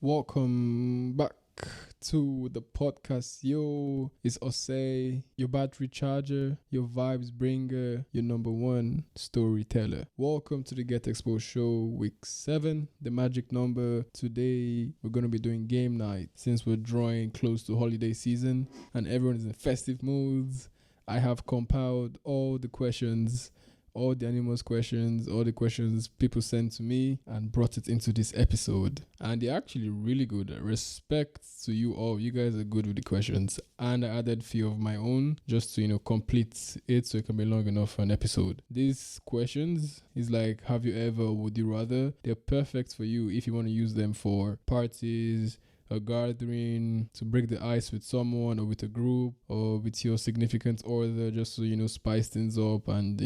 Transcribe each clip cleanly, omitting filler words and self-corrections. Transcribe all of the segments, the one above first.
Welcome back to the podcast. Yo, it's Osei, your battery charger, your vibes bringer, your number one storyteller. Welcome to the Get Exposed Show, week 7, the magic number. Today, we're going to be doing game night since we're drawing close to holiday season and everyone is in festive moods. I have compiled all the questions, all the animals questions, all the questions people sent to me and brought it into this episode. And they're actually really good. Respect to you all. You guys are good with the questions. And I added a few of my own just to, complete it so it can be long enough for an episode. These questions is like, have you ever, would you rather? They're perfect for you if you want to use them for parties, a gathering, to break the ice with someone or with a group or with your significant other, just so spice things up and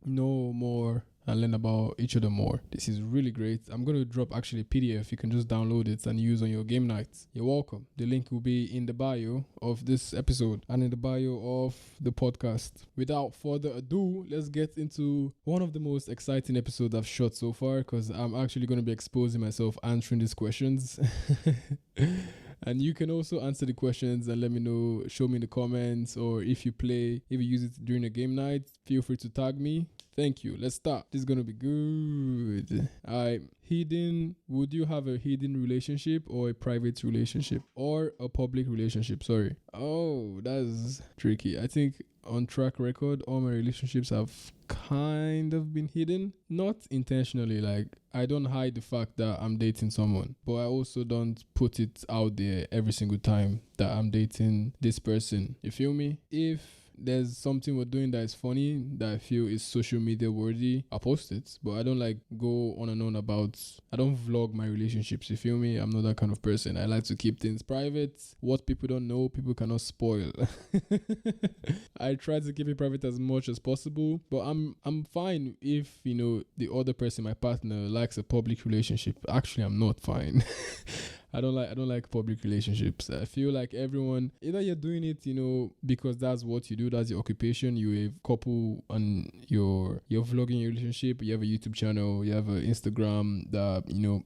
know more and learn about each other more. This is really great. I'm going to drop actually a PDF. You can just download it and use on your game nights. You're welcome. The link will be in the bio of this episode and in the bio of the podcast. Without further ado, let's get into one of the most exciting episodes I've shot so far, because I'm actually going to be exposing myself answering these questions. And you can also answer the questions and let me know, show me in the comments, or if you use it during a game night, feel free to tag me. Thank you. Let's start. This is going to be good. Would you have a hidden relationship or a private relationship or a public relationship? Sorry. Oh, that's tricky. I think on track record, all my relationships have kind of been hidden. Not intentionally, like I don't hide the fact that I'm dating someone, but I also don't put it out there every single time that I'm dating this person. You feel me? If there's something we're doing that is funny, that I feel is social media worthy, I'll post it. But I don't go on and on about, I don't vlog my relationships, you feel me? I'm not that kind of person. I like to keep things private. What people don't know, people cannot spoil. I try to keep it private as much as possible, but I'm fine if, the other person, my partner, likes a public relationship. Actually, I'm not fine. I don't like public relationships. I feel like everyone, either you're doing it, because that's what you do, that's your occupation, you're a couple and you're vlogging your relationship, you have a YouTube channel, you have an Instagram that,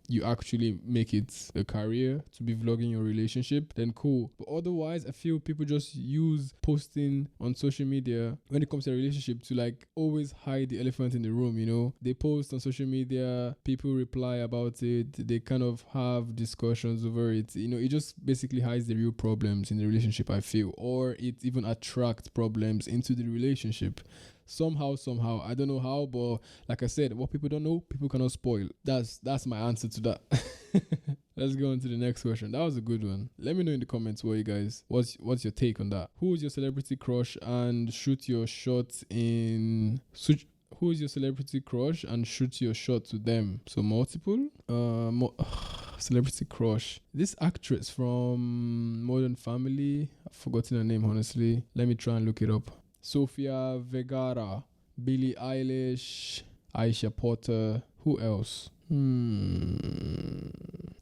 you actually make it a career to be vlogging your relationship, then cool. But otherwise, I feel people just use posting on social media when it comes to a relationship to always hide the elephant in the room, They post on social media, people reply about it, they kind of have discussions over it. It just basically hides the real problems in the relationship, I feel, or it even attracts problems into the relationship. Somehow, I don't know how, but like I said, what people don't know, people cannot spoil. That's my answer to that. Let's go on to the next question. That was a good one. Let me know in the comments what's your take on that. Who is your celebrity crush and shoot your shot in... Who is your celebrity crush and shoot your shot to them? So multiple? Celebrity crush. This actress from Modern Family, I've forgotten her name, honestly. Let me try and look it up. Sofia Vergara, Billie Eilish, Aisha Porter. Who else?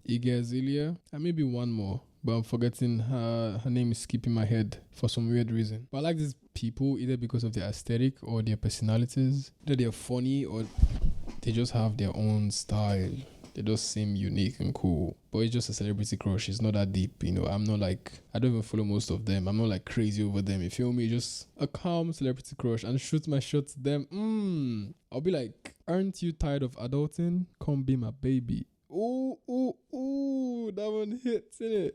Iggy Azalea. And maybe one more, but I'm forgetting her name is skipping my head for some weird reason. But I like these people either because of their aesthetic or their personalities. Either they're funny or they just have their own style. They just seem unique and cool. But it's just a celebrity crush. It's not that deep, I'm not I don't even follow most of them. I'm not crazy over them. You feel me? Just a calm celebrity crush and shoot my shot to them. I'll be like, aren't you tired of adulting? Come be my baby. Ooh, that one hits, innit?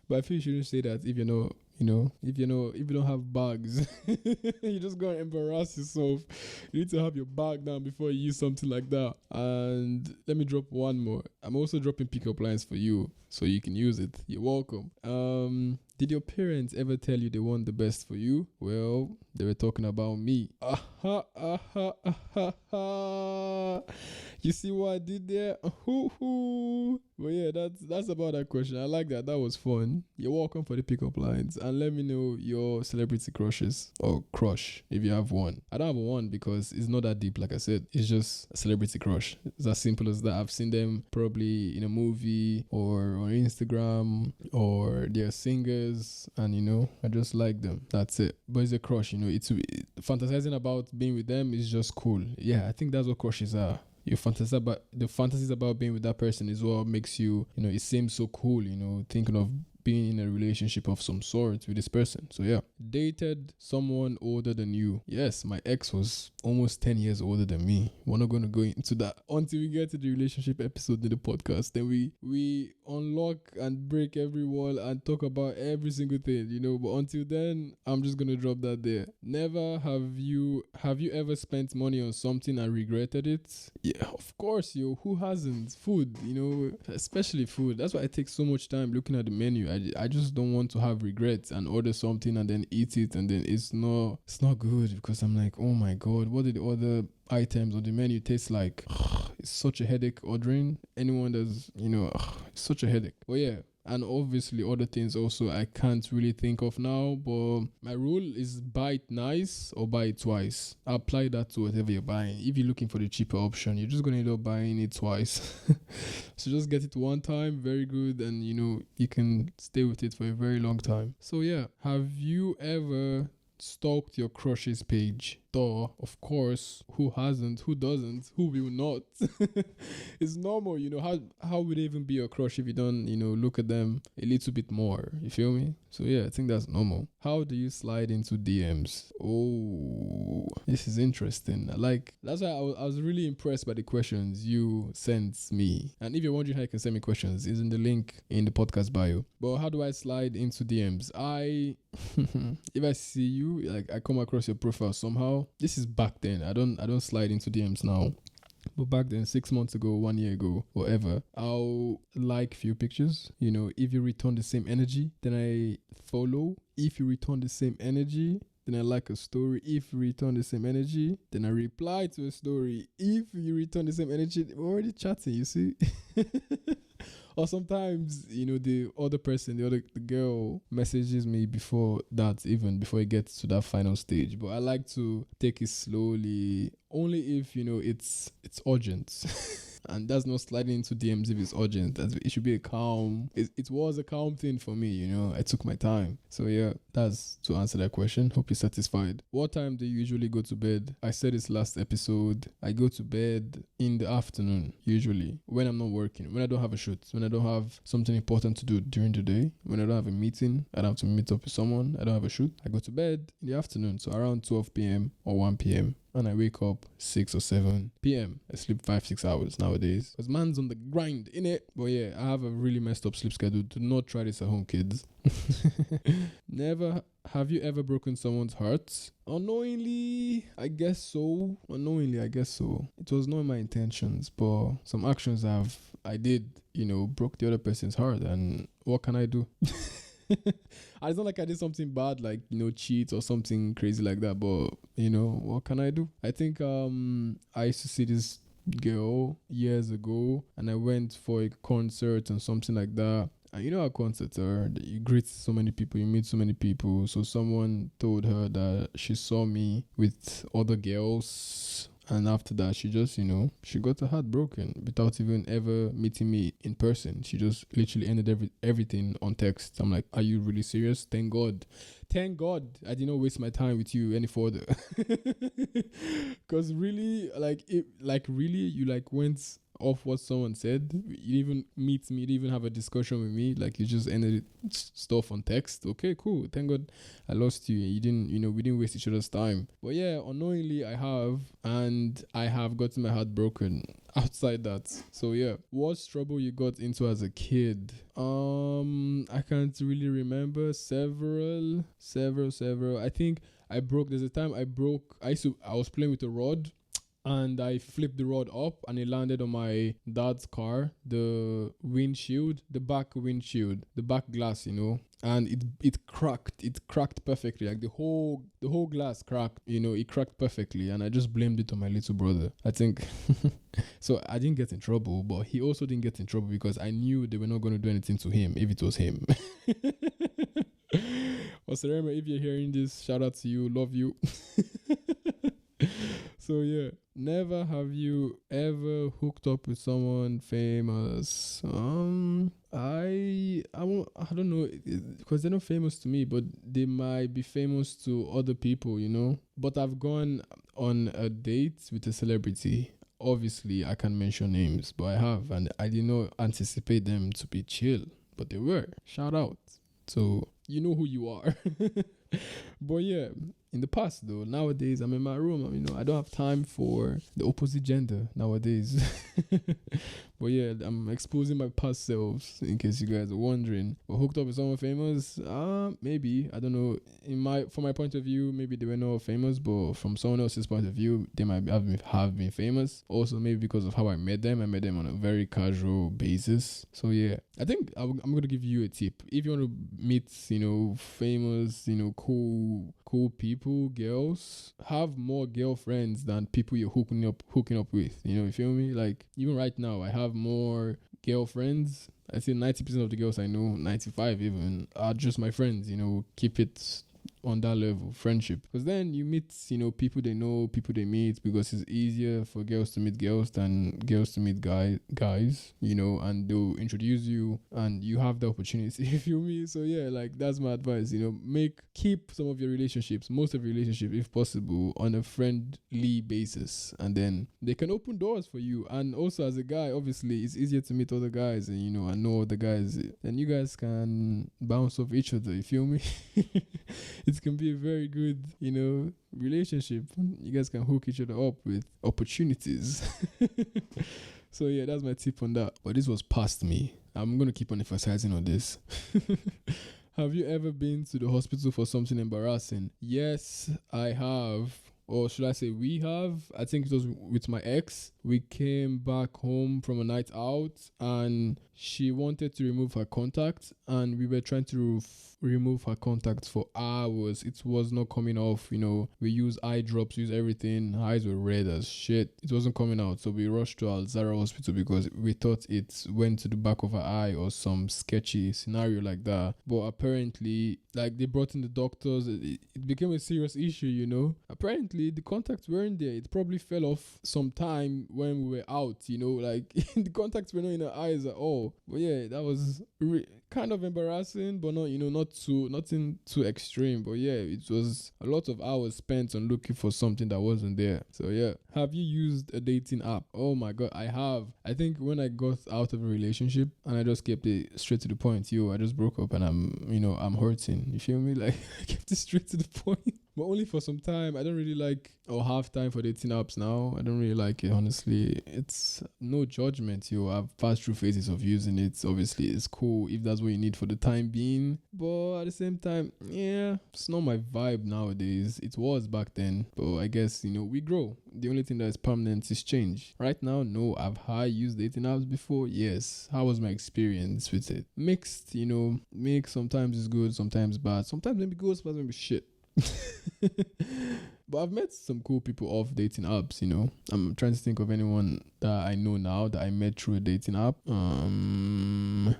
But I feel you shouldn't say that if if you don't have bags, you just gonna embarrass yourself. You need to have your bag down before you use something like that. And let me drop one more. I'm also dropping pickup lines for you so you can use it. You're welcome. Did your parents ever tell you they want the best for you? Well, they were talking about me. You see what I did there? But yeah, that's about that question. I like that. That was fun. You're welcome for the pickup lines. And let me know your celebrity crushes or crush if you have one. I don't have one because it's not that deep, like I said. It's just a celebrity crush. It's as simple as that. I've seen them probably in a movie or on Instagram, or they're singers, and I just like them. That's it. But it's a crush, it's fantasizing about being with them is just cool. Yeah, I think that's what crushes are. you fantasize about the fantasies about being with that person is what makes you, it seems so cool, thinking of being in a relationship of some sort with this person. So yeah, dated someone older than you. Yes, my ex was almost 10 years older than me. We're not going to go into that until we get to the relationship episode in the podcast. Then we unlock and break every wall and talk about every single thing, but until then, I'm just going to drop that there. Never have you ever spent money on something and regretted it? Yeah, of course, who hasn't? Food, especially food. That's why I take so much time looking at the menu. I just don't want to have regrets and order something and then eat it and then it's not good, because I'm like, oh my god, what did the other items on the menu taste like? It's such a headache ordering. Anyone does, it's such a headache. But yeah, and obviously other things also I can't really think of now, but my rule is buy it nice or buy it twice. Apply that to whatever you're buying. If you're looking for the cheaper option, you're just going to end up buying it twice. So just get it one time, very good, and you can stay with it for a very long time. So yeah, have you ever stalked your crush's page? Duh, of course. Who hasn't? Who doesn't? Who will not? It's normal, how would it even be your crush if you don't, look at them a little bit more? You feel me? So yeah, I think that's normal. How do you slide into DMs? Oh, this is interesting. That's why I was really impressed by the questions you sent me. And if you're wondering how you can send me questions, it's in the link in the podcast bio. But how do I slide into DMs? If I see you, I come across your profile somehow. This is back then. I don't slide into DMs now. But back then, 6 months ago, 1 year ago, whatever, I'll like few pictures. If you return the same energy, then I follow. If you return the same energy, then I like a story. If you return the same energy, then I reply to a story. If you return the same energy, we're already chatting, you see? Or sometimes, the other person, the girl messages me before it gets to that final stage. But I like to take it slowly, only if, it's urgent. And that's not sliding into DMs if it's urgent. It should be a calm. It was a calm thing for me, I took my time. So yeah, that's to answer that question. Hope you're satisfied. What time do you usually go to bed? I said this last episode. I go to bed in the afternoon, usually, when I'm not working, when I don't have a shoot, when I don't have something important to do during the day, when I don't have a meeting, I don't have to meet up with someone, I don't have a shoot. I go to bed in the afternoon, so around 12 p.m. or 1 p.m. and I wake up 6 or 7 p.m. I sleep 5-6 hours nowadays, because man's on the grind, innit? But yeah, I have a really messed up sleep schedule. Do not try this at home, kids. Have you ever broken someone's heart? Unknowingly, I guess so. It was not my intentions, but some actions I did, broke the other person's heart, and what can I do? It's not like I did something bad, like, cheat or something crazy like that, but, what can I do? I think I used to see this girl years ago, and I went for a concert and something like that. And you know how concerts are, you greet so many people, you meet so many people. So someone told her that she saw me with other girls, and after that, she just, she got her heart broken without even ever meeting me in person. She just literally ended everything on text. I'm like, are you really serious? Thank God I did not waste my time with you any further. Because really, you went off what someone said. You didn't even meet me, you didn't even have a discussion with me. You just ended stuff on text. Okay, cool. Thank God I lost you. You didn't, we didn't waste each other's time. But yeah, unknowingly I have gotten my heart broken outside that. So yeah, what's trouble you got into as a kid? I can't really remember. Several. I think there's a time I was playing with a rod, and I flipped the rod up and it landed on my dad's car, the back windshield, the back glass, and it cracked perfectly. Like the whole glass cracked, it cracked perfectly, and I just blamed it on my little brother, I think. So I didn't get in trouble, but he also didn't get in trouble because I knew they were not going to do anything to him if it was him. Oserema, if you're hearing this, shout out to you, love you. So yeah, never have you ever hooked up with someone famous? I don't know, because they're not famous to me, but they might be famous to other people, But I've gone on a date with a celebrity. obviously I can't mention names, but I have, and I did not anticipate them to be chill, but they were. Shout out. So you know who you are. But yeah, in the past though, nowadays I'm in my room. I don't have time for the opposite gender nowadays. But yeah, I'm exposing my past selves in case you guys are wondering. But hooked up with someone famous? Maybe. I don't know. From my point of view, maybe they were not famous, but from someone else's point of view, they might have been famous. Also, maybe because of how I met them. I met them on a very casual basis. So yeah, I think I'm gonna give you a tip. If you want to meet, famous, cool people, girls, have more girlfriends than people you're hooking up with. You feel me? Like even right now, I have more girlfriends. I say 90% of the girls I know, 95 even, are just my friends. Keep it on that level, friendship. Because then you meet, people they know, people they meet, because it's easier for girls to meet girls than girls to meet guys, and they'll introduce you and you have the opportunity, you feel me? So yeah, like that's my advice, keep some of your relationships, most of your relationships, if possible, on a friendly basis, and then they can open doors for you. And also as a guy, obviously it's easier to meet other guys and and know other guys, and you guys can bounce off each other, you feel me? It can be a very good, relationship. You guys can hook each other up with opportunities. So yeah, that's my tip on that. But this was past me. I'm going to keep on emphasizing on this. Have you ever been to the hospital for something embarrassing? Yes, I have. Or should I say we have? I think it was with my ex. We came back home from a night out and she wanted to remove her contact, and we were trying to remove her contacts for hours. It was not coming off. We use eye drops, use everything. Her eyes were red as shit. It wasn't coming out. So we rushed to Alzara Hospital because we thought it went to the back of her eye or some sketchy scenario like that. But apparently, like, they brought in the doctors. It became a serious issue, Apparently, the contacts weren't there. It probably fell off sometime when we were out, like the contacts were not in her eyes at all. But yeah, that was kind of embarrassing, but not, nothing too extreme. But yeah, it was a lot of hours spent on looking for something that wasn't there. So yeah. Have you used a dating app? Oh my God, I have. I think when I got out of a relationship and I just kept it straight to the point, I just broke up and I'm hurting. You feel me? Like, I kept it straight to the point. But only for some time. I don't really like or have time for dating apps now. I don't really like it, honestly. It's no judgment, I've passed through phases of using it. Obviously, it's cool if that's what you need for the time being. But at the same time, yeah, it's not my vibe nowadays. It was back then. But I guess, we grow. The only thing that is permanent is change. Right now, no. Have I used dating apps before? Yes. How was my experience with it? Mixed, mixed. Sometimes it's good, sometimes bad. Sometimes maybe good, sometimes maybe shit. But I've met some cool people off dating apps, I'm trying to think of anyone that I know now that I met through a dating app. No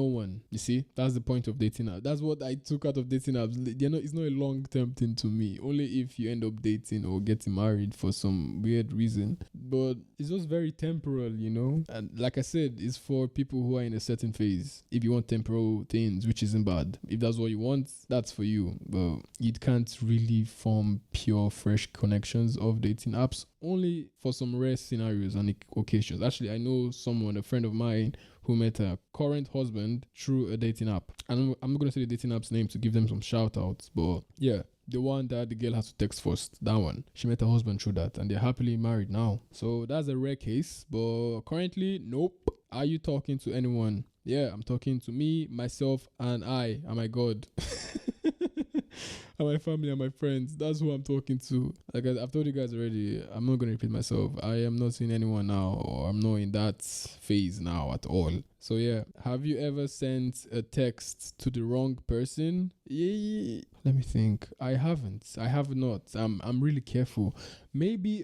one. You see, that's the point of dating app. That's what I took out of dating apps. It's not a long-term thing to me. Only if you end up dating or getting married for some weird reason. But it's just very temporal, And like I said, it's for people who are in a certain phase. If you want temporal things, which isn't bad. If that's what you want, that's for you. But you can't really form pure, fresh connections of dating apps. Only for some rare scenarios and occasions. Actually, I know a friend of mine, who met her current husband through a dating app. And I'm not going to say the dating app's name to give them some shout outs, but yeah, the one that the girl has to text first, that one. She met her husband through that and they're happily married now. So that's a rare case, but currently, nope. Are you talking to anyone? Yeah, I'm talking to me, myself, and I, and my God. And my family and my friends. That's who I'm talking to. Like I've told you guys already, I'm not going to repeat myself. I am not seeing anyone now, or I'm not in that phase now at all. So yeah, have you ever sent a text to the wrong person? Yeah. Let me think. I haven't. I have not. I'm really careful. Maybe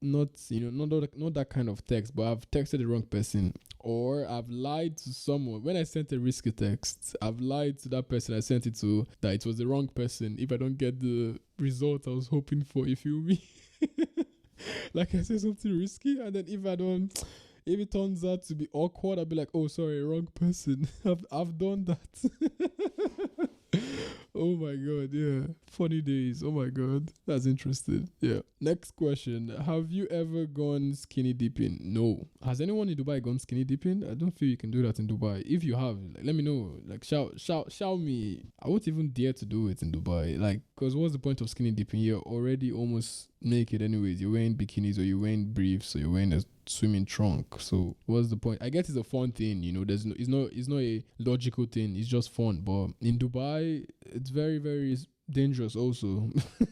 not not that kind of text, but I've texted the wrong person. Or I've lied to someone. When I sent a risky text, I've lied to that person I sent it to that it was the wrong person if I don't get the result I was hoping for, you feel me? Like I said something risky, and then if it turns out to be awkward, I'll be like, oh sorry, wrong person. I've done that. Oh my god, yeah. Funny days. Oh my god. That's interesting. Yeah. Next question. Have you ever gone skinny dipping? No. Has anyone in Dubai gone skinny dipping? I don't feel you can do that in Dubai. If you have, like, let me know. Like shout me. I won't even dare to do it in Dubai. Like, cause what's the point of skinny dipping? You're already almost naked anyways. You're wearing bikinis or you're wearing briefs or you're wearing a swimming trunk. So what's the point? I guess it's a fun thing, there's no it's not a logical thing, it's just fun. But in Dubai it's very, very dangerous also.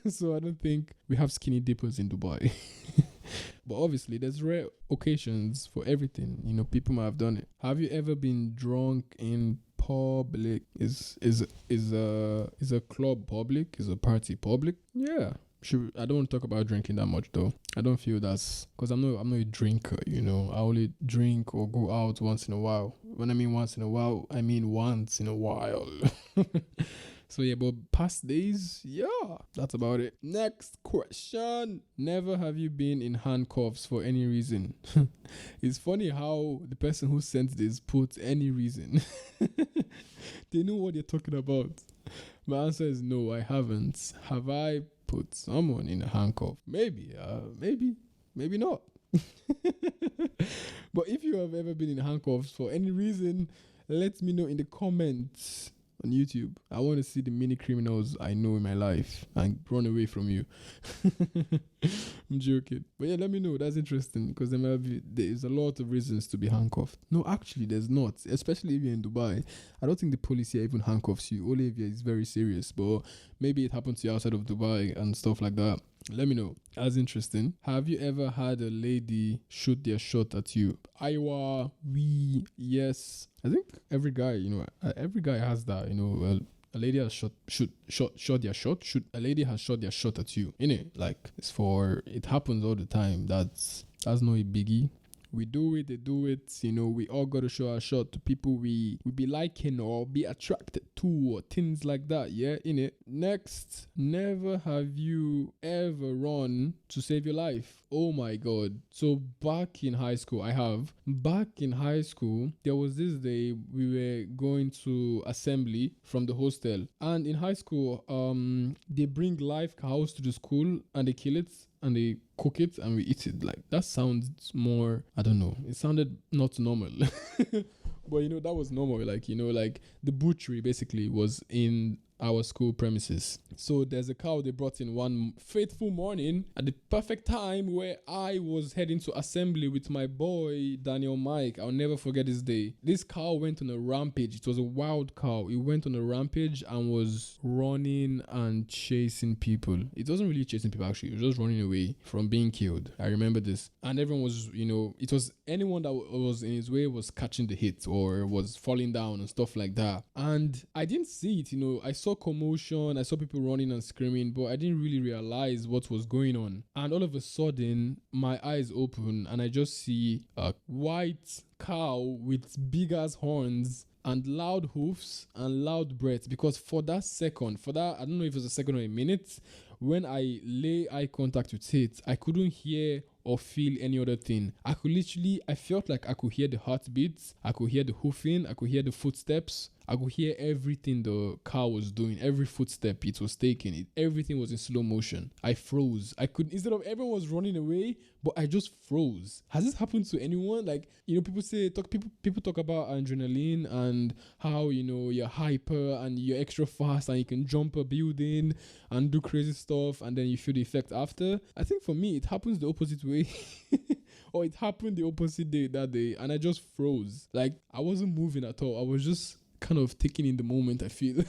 So I don't think we have skinny dippers in Dubai. But obviously there's rare occasions for everything. People might have done it. Have you ever been drunk in public? Is a club public? Is a party public? Yeah. I don't want to talk about drinking that much though. I don't feel that's because I'm not a drinker. I only drink or go out once in a while. When I mean once in a while, I mean once in a while. So yeah, but past days, yeah, that's about it. Next question. Never have you been in handcuffs for any reason? It's funny how the person who sent this put any reason. They know what they're talking about. My answer is no, I haven't. Have I put someone in a handcuff? Maybe, maybe not. But if you have ever been in handcuffs for any reason, let me know in the comments on YouTube. I want to see the mini criminals I know in my life and run away from you. I'm joking. But yeah, let me know. That's interesting because there's a lot of reasons to be handcuffed. No, actually, there's not. Especially if you're in Dubai. I don't think the police here even handcuffs you. Only if it's very serious. But maybe it happened to you outside of Dubai and stuff like that. Let me know. That's interesting. Have you ever had a lady shoot their shot at you? Iowa, yes. I think every guy has that. A lady has shot their shot. A lady has shot their shot at you. Like it happens all the time. That's not a biggie. We do it, they do it. We all got to show our shot to people we be liking or be attracted to or things like that. Yeah, Next, never have you ever run to save your life? Oh my god. So back in high school, there was this day we were going to assembly from the hostel. And in high school, they bring live cows to the school and they kill it and they cook it and we eat it. Like, that sounds more, I don't know, it sounded not normal. But that was normal. Like the butchery basically was in our school premises. So there's a cow they brought in one fateful morning at the perfect time where I was heading to assembly with my boy Daniel Mike. I'll never forget this day. This cow went on a rampage. It was a wild cow. It went on a rampage and was running and chasing people. It wasn't really chasing people actually. It was just running away from being killed. I remember this. And everyone was, it was anyone that was in his way was catching the hit or was falling down and stuff like that. And I didn't see it, I saw commotion, I saw people running and screaming, but I didn't really realize what was going on. And all of a sudden, my eyes open and I just see a white cow with big ass horns and loud hoofs and loud breath. Because for that, I don't know if it was a second or a minute, when I lay eye contact with it, I couldn't hear or feel any other thing. I felt like I could hear the heartbeats, I could hear the hoofing, I could hear the footsteps, I could hear everything the car was doing, every footstep it was taking, everything was in slow motion. I froze. Instead of everyone was running away, but I just froze. Has this happened to anyone? Like, people talk about adrenaline and how, you're hyper and you're extra fast and you can jump a building and do crazy stuff and then you feel the effect after. I think for me, it happens the opposite way. Or it happened the opposite day that day and I just froze. Like, I wasn't moving at all. I was just kind of taking in the moment, I feel.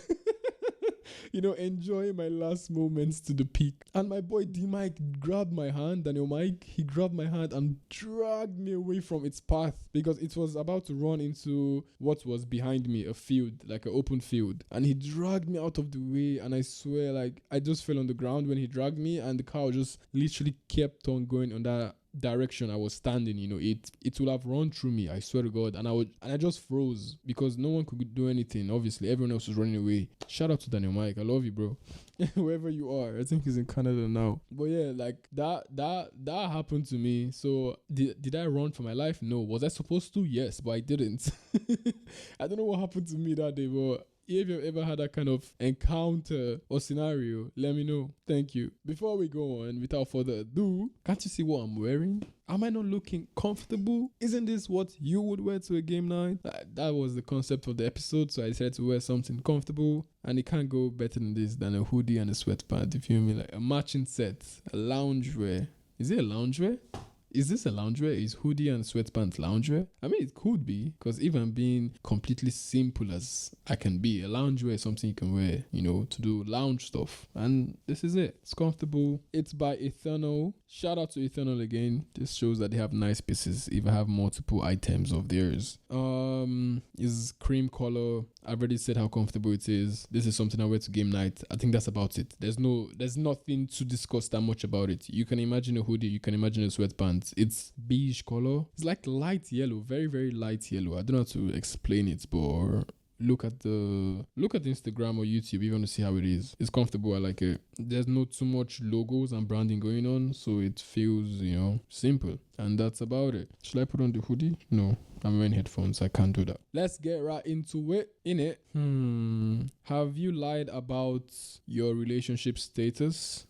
Enjoying my last moments to the peak. And my boy D-Mike grabbed my hand, Daniel Mike, he grabbed my hand and dragged me away from its path because it was about to run into what was behind me, a field, like an open field. And he dragged me out of the way and I swear, like, I just fell on the ground when he dragged me and the car just literally kept on going on that direction I was standing. It would have run through me, I swear to God, and I just froze because no one could do anything. Obviously everyone else was running away. Shout out to Daniel Mike, I love you, bro. Wherever you are, I think he's in Canada now. But yeah, like that happened to me. So did I run for my life? No. Was I supposed to? Yes, but I didn't. I don't know what happened to me that day, but if you've ever had that kind of encounter or scenario, let me know. Thank you. Before we go on, without further ado, can't you see what I'm wearing? Am I not looking comfortable? Isn't this what you would wear to a game night? That was the concept of the episode, so I decided to wear something comfortable, and it can't go better than this, than a hoodie and a sweatpant. You feel me? Like a matching set, a loungewear. Is it a loungewear? Is this a loungewear? Is hoodie and sweatpants loungewear? I mean, it could be, because if I'm being completely simple as I can be, a loungewear is something you can wear, to do lounge stuff. And this is it. It's comfortable. It's by Eternal. Shout out to Eternal again. This shows that they have nice pieces if I have multiple items of theirs. Is cream color. I've already said how comfortable it is. This is something I wear to game night. I think that's about it. There's nothing to discuss that much about it. You can imagine a hoodie, you can imagine a sweatpants. It's beige color. It's like light yellow, very, very light yellow. I don't know how to explain it, but look at the Instagram or YouTube if you want to see how it is. It's comfortable. I like it. There's not too much logos and branding going on, so it feels, simple. And that's about it. Should I put on the hoodie? No, I'm wearing headphones. I can't do that. Let's get right into it. Have you lied about your relationship status?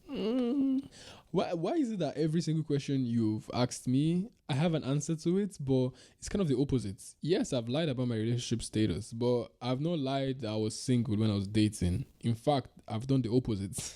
Why is it that every single question you've asked me, I have an answer to it, but it's kind of the opposite. Yes, I've lied about my relationship status, but I've not lied that I was single when I was dating. In fact, I've done the opposite.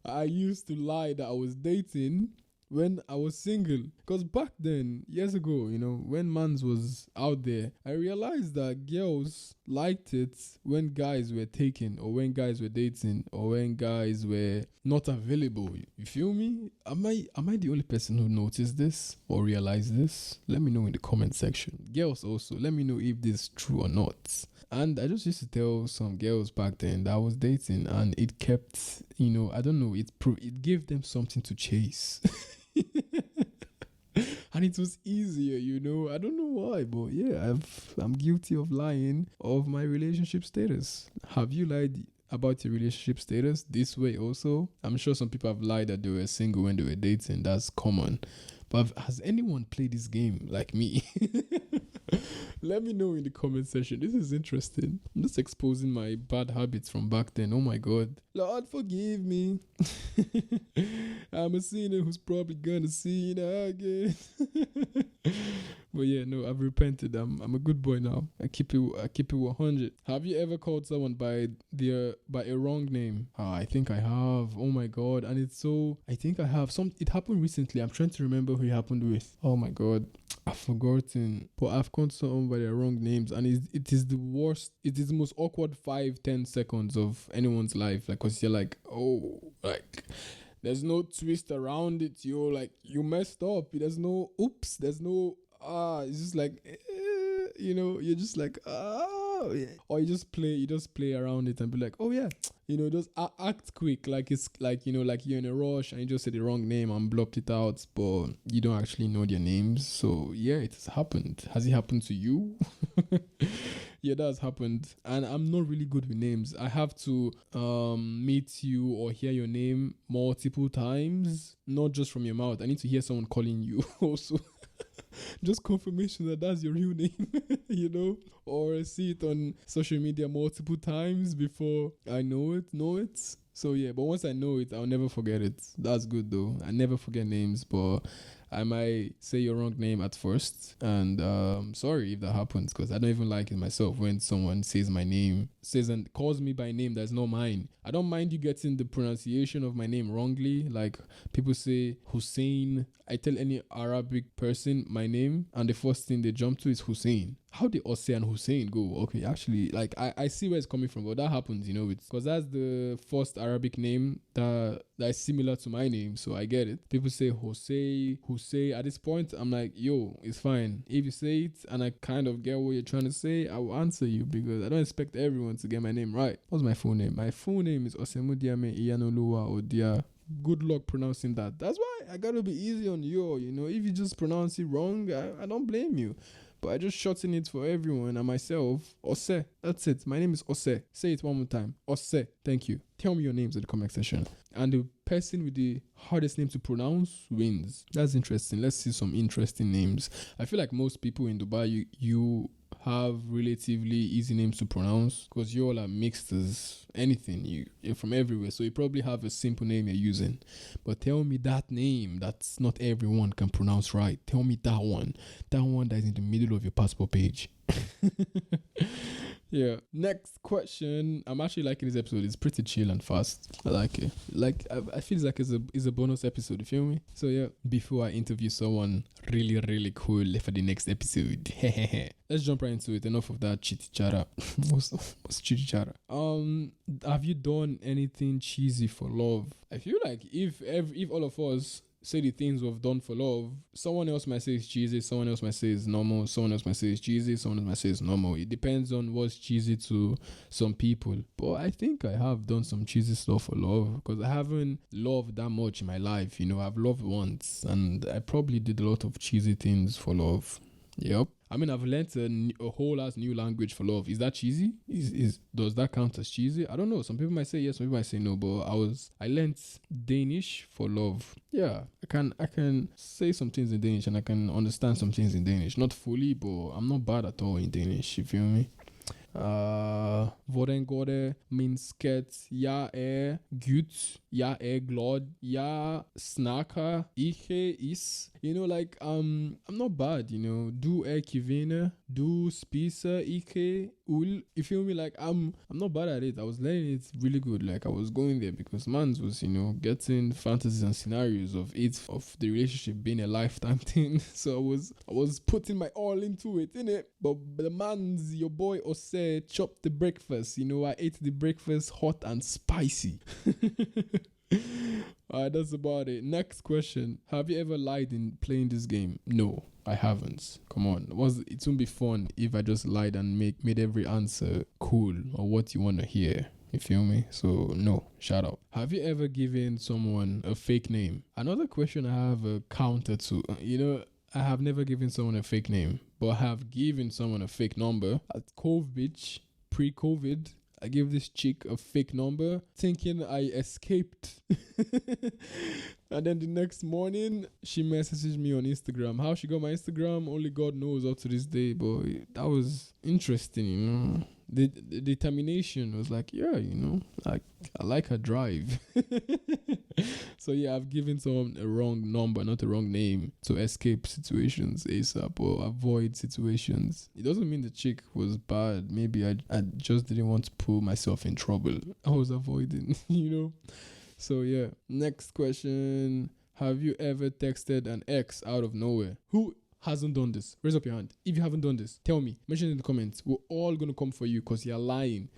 I used to lie that I was dating when I was single. Because back then, years ago, when mans was out there, I realized that girls liked it when guys were taken, or when guys were dating, or when guys were not available. You feel me? Am I the only person who noticed this or realized this? Let me know in the comment section. Girls also, let me know if this is true or not. And I just used to tell some girls back then that I was dating, and it kept, I don't know, it gave them something to chase. And it was easier, I don't know why, but yeah, I'm guilty of lying of my relationship status. Have you lied about your relationship status this way also? I'm sure some people have lied that they were single when they were dating. That's common. But has anyone played this game like me? Let me know in the comment section. This is interesting. I'm just exposing my bad habits from back then. Oh my God. Lord, forgive me. I'm a sinner who's probably gonna sin again. But yeah, no, I've repented. I'm a good boy now. I keep it 100. Have you ever called someone by a wrong name? I think I have. Oh my God. And I think I have. It happened recently. I'm trying to remember who it happened with. Oh my God. I've forgotten. But I've called someone by their wrong names, and it is the worst. It is the most awkward 5-10 seconds of anyone's life. Like, cause you're like, oh, like, there's no twist around it. You're like, you messed up. There's no oops. There's no it's just like, you're just like, yeah. Or you just play around it and be like, oh yeah, just act quick, like it's like, like you're in a rush and you just said the wrong name and blocked it out, but you don't actually know their names. So yeah, it has happened. Has it happened to you? Yeah, that has happened. And I'm not really good with names. I have to meet you or hear your name multiple times, not just from your mouth. I need to hear someone calling you also. Just confirmation that that's your real name, or see it on social media multiple times before I know it. So yeah, but once I know it, I'll never forget it. That's good though. I never forget names, but I might say your wrong name at first, and sorry if that happens, because I don't even like it myself when someone says my name, says and calls me by name that's not mine. I don't mind you getting the pronunciation of my name wrongly. Like, people say Hussein. I tell any Arabic person my name, and the first thing they jump to is Hussein. How did Ose and Hussein go? Okay, actually, like, I see where it's coming from, but that happens, because that's the first Arabic name that is similar to my name, so I get it. People say Hussein. At this point, I'm like, yo, it's fine. If you say it and I kind of get what you're trying to say, I will answer you, because I don't expect everyone to get my name right. What's my full name? My full name is Osemudiame Iyanoluwa Odia. Good luck pronouncing that. That's why I gotta be easy on you. If you just pronounce it wrong, I don't blame you. But I just shorten it for everyone and myself. Ose. That's it. My name is Ose. Say it one more time. Ose. Thank you. Tell me your names in the comment section. And the person with the hardest name to pronounce wins. That's interesting. Let's see some interesting names. I feel like most people in Dubai, you have relatively easy names to pronounce because you all are mixed as anything. You're from everywhere, so you probably have a simple name you're using. But tell me that name that's not everyone can pronounce right. Tell me that one that is in the middle of your passport page. Yeah. Next question. I'm actually liking this episode. It's pretty chill and fast. I like it. Like I feel like it's a bonus episode. You feel me? So yeah. Before I interview someone really really cool for the next episode, let's jump right into it. Enough of that chitty chatter. what's chitty chatter? Have you done anything cheesy for love? I feel like if all of us say the things we've done for love, someone else might say it's cheesy, someone else might say it's normal, someone else might say it's cheesy, someone else might say it's normal. It depends on what's cheesy to some people. But I think I have done some cheesy stuff for love because I haven't loved that much in my life. I've loved once and I probably did a lot of cheesy things for love. Yep. I mean, I've learnt a whole ass new language for love. Is that cheesy? Does that count as cheesy? I don't know. Some people might say yes, some people might say no. But I learnt Danish for love. Yeah, I can say some things in Danish and I can understand some things in Danish. Not fully, but I'm not bad at all in Danish. You feel me? Hvordan går det, min skat? Jeg gut. Jeg glad. Jeg snakker ikke is. Like, I'm not bad, Du kvinde. Du spiser ikke uld. You feel me? Like, I'm not bad at it. I was learning it really good. Like, I was going there because Mans was, getting fantasies and scenarios of the relationship being a lifetime thing. So I was putting my all into it, innit? But the man's, your boy Ose, chopped the breakfast. I ate the breakfast hot and spicy. Alright, that's about it. Next question. Have you ever lied in playing this game? No, I haven't. Come on. It won't be fun if I just lied and made every answer cool or what you want to hear. You feel me? So no, shout out. Have you ever given someone a fake name? Another question I have a counter to. I have never given someone a fake name, but I have given someone a fake number. At COVID, pre-COVID, I gave this chick a fake number thinking I escaped. And then the next morning, she messaged me on Instagram. How she got my Instagram, only God knows up to this day. But that was interesting, The determination was like, yeah, I like her drive. So yeah, I've given someone a wrong number, not a wrong name, to escape situations ASAP or avoid situations. It doesn't mean the chick was bad. Maybe I just didn't want to put myself in trouble. I was avoiding, So yeah, next question. Have you ever texted an ex out of nowhere? Who hasn't done this? Raise up your hand. If you haven't done this, tell me. Mention it in the comments. We're all going to come for you because you're lying.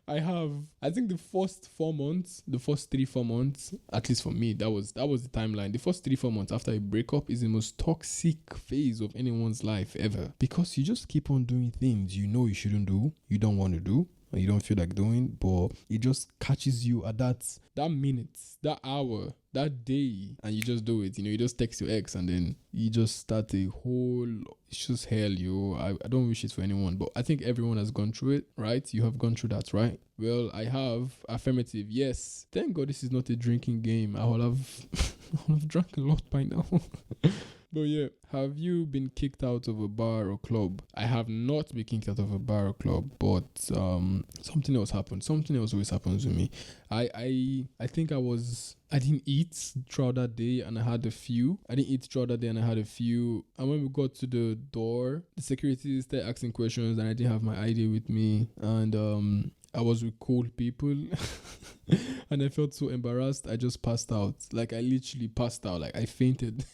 I have. I think the first 4 months, the first 3-4 months, at least for me, that was the timeline. The first 3-4 months after a breakup is the most toxic phase of anyone's life ever. Because you just keep on doing things you know you shouldn't do, you don't want to do, or you don't feel like doing, but it just catches you at that minute, that hour, that day, and you just do it. You just text your ex and then you just start it's just hell, I don't wish it for anyone, but I think everyone has gone through it, right? You have gone through that, right? Well, I have. Affirmative, yes. Thank God this is not a drinking game. I will have drunk a lot by now. But yeah, have you been kicked out of a bar or club? I have not been kicked out of a bar or club, but something else happened. Something else always happens with me. I think I didn't eat throughout that day and I had a few. And when we got to the door, the security started asking questions and I didn't have my ID with me. And I was with cold people and I felt so embarrassed. I just passed out. Like, I literally passed out. Like, I fainted.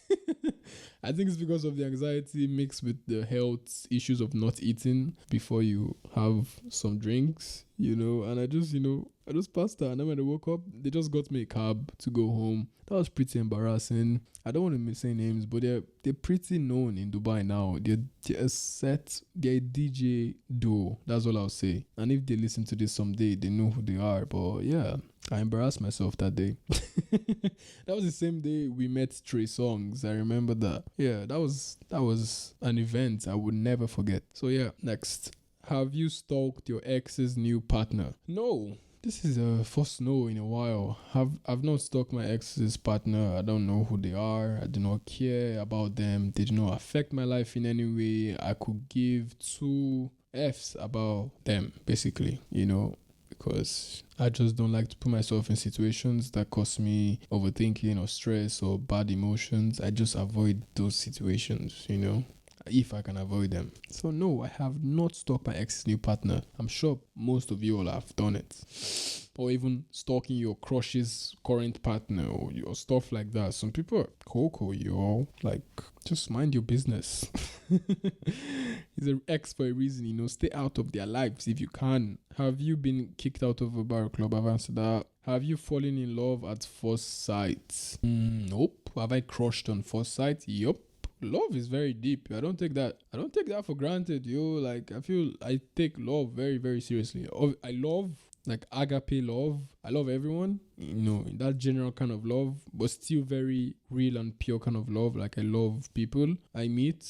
I think it's because of the anxiety mixed with the health issues of not eating before you have some drinks, and I just passed out. And then when I woke up, they just got me a cab to go home. That was pretty embarrassing. I don't want to say names, but they're pretty known in Dubai now. They're a DJ duo. That's all I'll say. And if they listen to this someday, they know who they are. But yeah, I embarrassed myself that day. That was the same day we met Trey Songs. I remember that. Yeah, that was an event I would never forget. So yeah, next. Have you stalked your ex's new partner? No. This is a first no in a while. I've not stalked my ex's partner. I don't know who they are. I do not care about them. They do not affect my life in any way. I could give two F's about them, basically, because I just don't like to put myself in situations that cause me overthinking or stress or bad emotions. I just avoid those situations, if I can avoid them. So no, I have not stalked my ex's new partner. I'm sure most of you all have done it. Or even stalking your crush's current partner or stuff like that. Some people are cocoa, yo. Like, just mind your business. He's an ex for a reason, stay out of their lives if you can. Have you been kicked out of a bar club? I've answered that. Have you fallen in love at first sight? Nope. Have I crushed on first sight? Yup. Love is very deep. I don't take that for granted, yo. Like, I take love very, very seriously. I love, like, agape love. I love everyone, in that general kind of love, but still very real and pure kind of love. Like, I love people I meet,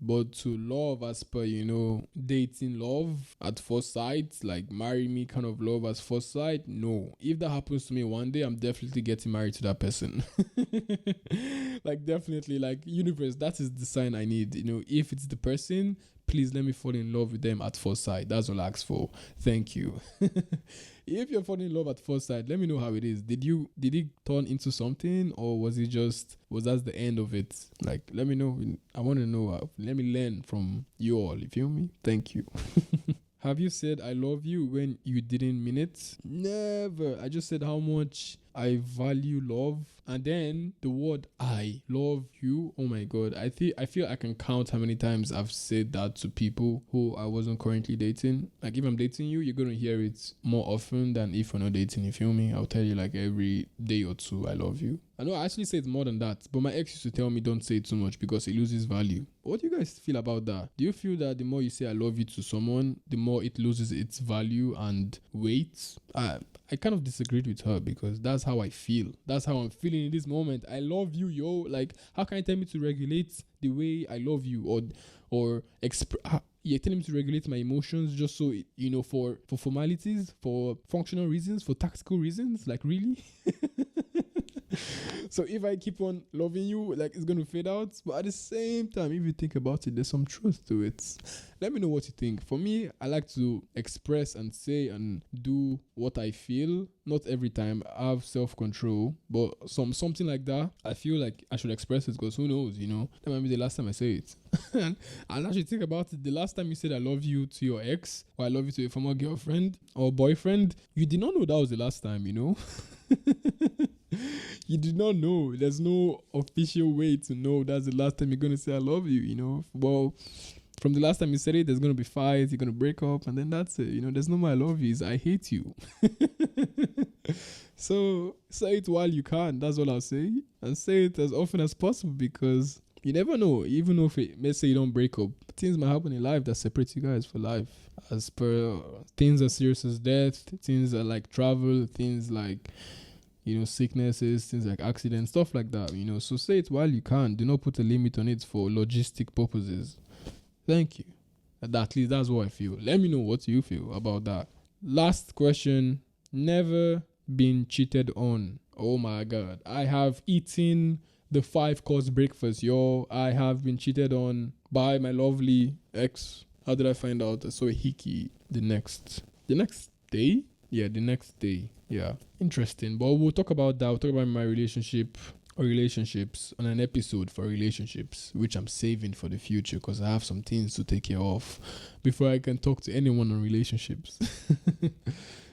but to love as per, dating love at first sight, like marry me kind of love at first sight, no. If that happens to me one day, I'm definitely getting married to that person. Like, definitely, like, universe, that is the sign I need. If it's the person, please let me fall in love with them at first sight. That's all I ask for. Thank you. If you're falling in love at first sight, let me know how it is. Did it turn into something, or was that the end of it? Like, let me know. I want to know. Let me learn from you all. You feel me? Thank you. Have you said I love you when you didn't mean it? Never. I just said how much I value love, and then the word I love you. Oh my god. I feel I can count how many times I've said that to people who I wasn't currently dating. Like, if I'm dating you, you're gonna hear it more often than if we're not dating. You feel me? I'll tell you, like, every day or two, I love you. I know I actually say it more than that, but my ex used to tell me don't say it too much because it loses value. What do you guys feel about that? Do you feel that the more you say I love you to someone, the more it loses its value and weight? I kind of disagreed with her because that's how I feel. That's how I'm feeling in this moment. I love you, yo. Like, how can you tell me to regulate the way I love you, or you're telling me to regulate my emotions just so for formalities, for functional reasons, for tactical reasons? Like, really? So if I keep on loving you, like, it's going to fade out. But at the same time, if you think about it, there's some truth to it. Let me know what you think. For me, I like to express and say and do what I feel. Not every time. I have self-control. But something like that, I feel like I should express it because who knows, That might be the last time I say it. And actually think about it. The last time you said I love you to your ex, or I love you to a former girlfriend or boyfriend, you did not know that was the last time, You did not know. There's no official way to know that's the last time you're going to say I love you, Well, from the last time you said it, there's going to be fights, you're going to break up, and then that's it. There's no more I love you, it's I hate you. So say it while you can. That's all I'll say. And say it as often as possible because you never know. Even if let's say you don't break up, things might happen in life that separates you guys for life. As per things as serious as death, things are like travel, things like sicknesses, things like accidents, stuff like that, So say it while you can. Do not put a limit on it for logistic purposes. Thank you. At least that's what I feel. Let me know what you feel about that. Last question. Never been cheated on. Oh my god. I have eaten the 5-course breakfast, yo. I have been cheated on by my lovely ex. How did I find out? I saw a hickey the next day? Yeah, the next day. Yeah, interesting. But we'll talk about that. We'll talk about my relationship or relationships on an episode for relationships, which I'm saving for the future because I have some things to take care of before I can talk to anyone on relationships.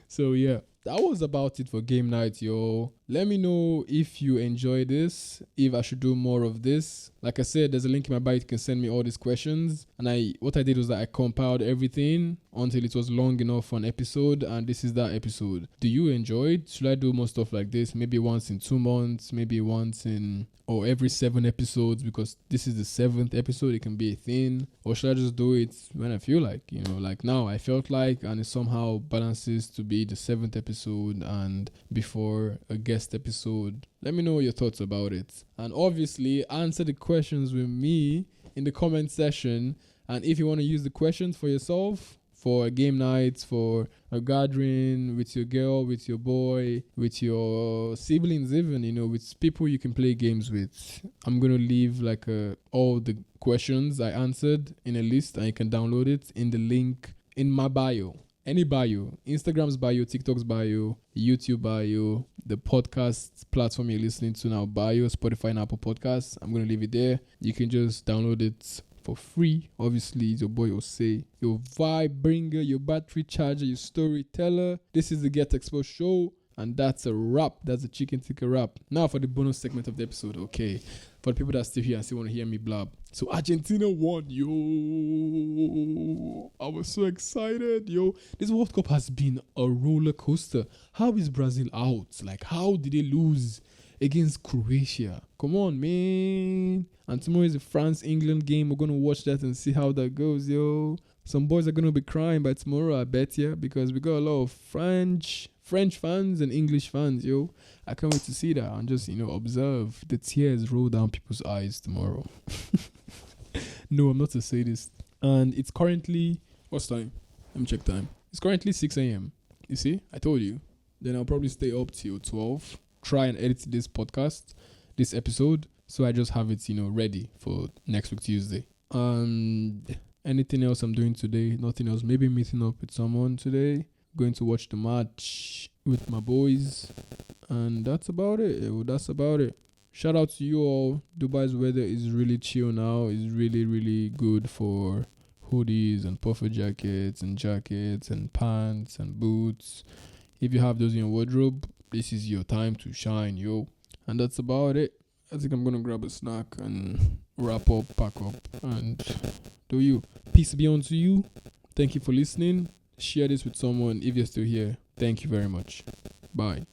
So yeah, that was about it for game night, yo. Let me know if you enjoy this, if I should do more of this. Like I said, there's a link in my bio. You can send me all these questions. And what I did was that I compiled everything until it was long enough for an episode. And this is that episode. Do you enjoy it? Should I do more stuff like this? Maybe once in 2 months, maybe once in, or every 7 episodes, because this is the 7th episode. It can be a thing. Or should I just do it when I feel like, like now I felt like, and it somehow balances to be the 7th episode and before a guest episode. Let me know your thoughts about it. And obviously, answer the questions with me in the comment section. And if you want to use the questions for yourself, for a game night, for a gathering with your girl, with your boy, with your siblings, even, with people you can play games with. I'm going to leave like all the questions I answered in a list, and you can download it in the link in my bio. Any bio, Instagram's bio, TikTok's bio, YouTube bio, the podcast platform you're listening to now bio, Spotify and Apple Podcasts. I'm going to leave it there. You can just download it for free. Obviously, it's your boy Osei, your vibe bringer, your battery charger, your storyteller. This is the Get Exposed Show, and that's a wrap. That's a chicken ticker wrap. Now for the bonus segment of the episode, okay? For the people that are still here and still want to hear me blab. So Argentina won, yo. I was so excited, yo. This World Cup has been a roller coaster. How is Brazil out? Like, how did they lose against Croatia? Come on, man. And tomorrow is the France-England game. We're going to watch that and see how that goes, yo. Some boys are going to be crying by tomorrow, I bet ya, because we got a lot of French fans and English fans, yo. I can't wait to see that and just, observe the tears roll down people's eyes tomorrow. No, I'm not a sadist. And it's currently, what's time? Let me check time. It's currently 6 a.m. You see, I told you. Then I'll probably stay up till 12. Try and edit this episode, so I just have it, ready for next week Tuesday. And anything else I'm doing today? Nothing else. Maybe meeting up with someone today. Going to watch the match with my boys. And that's about it. Shout out to you all. Dubai's weather is really chill now. It's really, really good for hoodies and puffer jackets and pants and boots. If you have those in your wardrobe, this is your time to shine, yo. And that's about it. I think I'm going to grab a snack and wrap up, pack up, and do you. Peace be unto you. Thank you for listening. Share this with someone if you're still here. Thank you very much. Bye.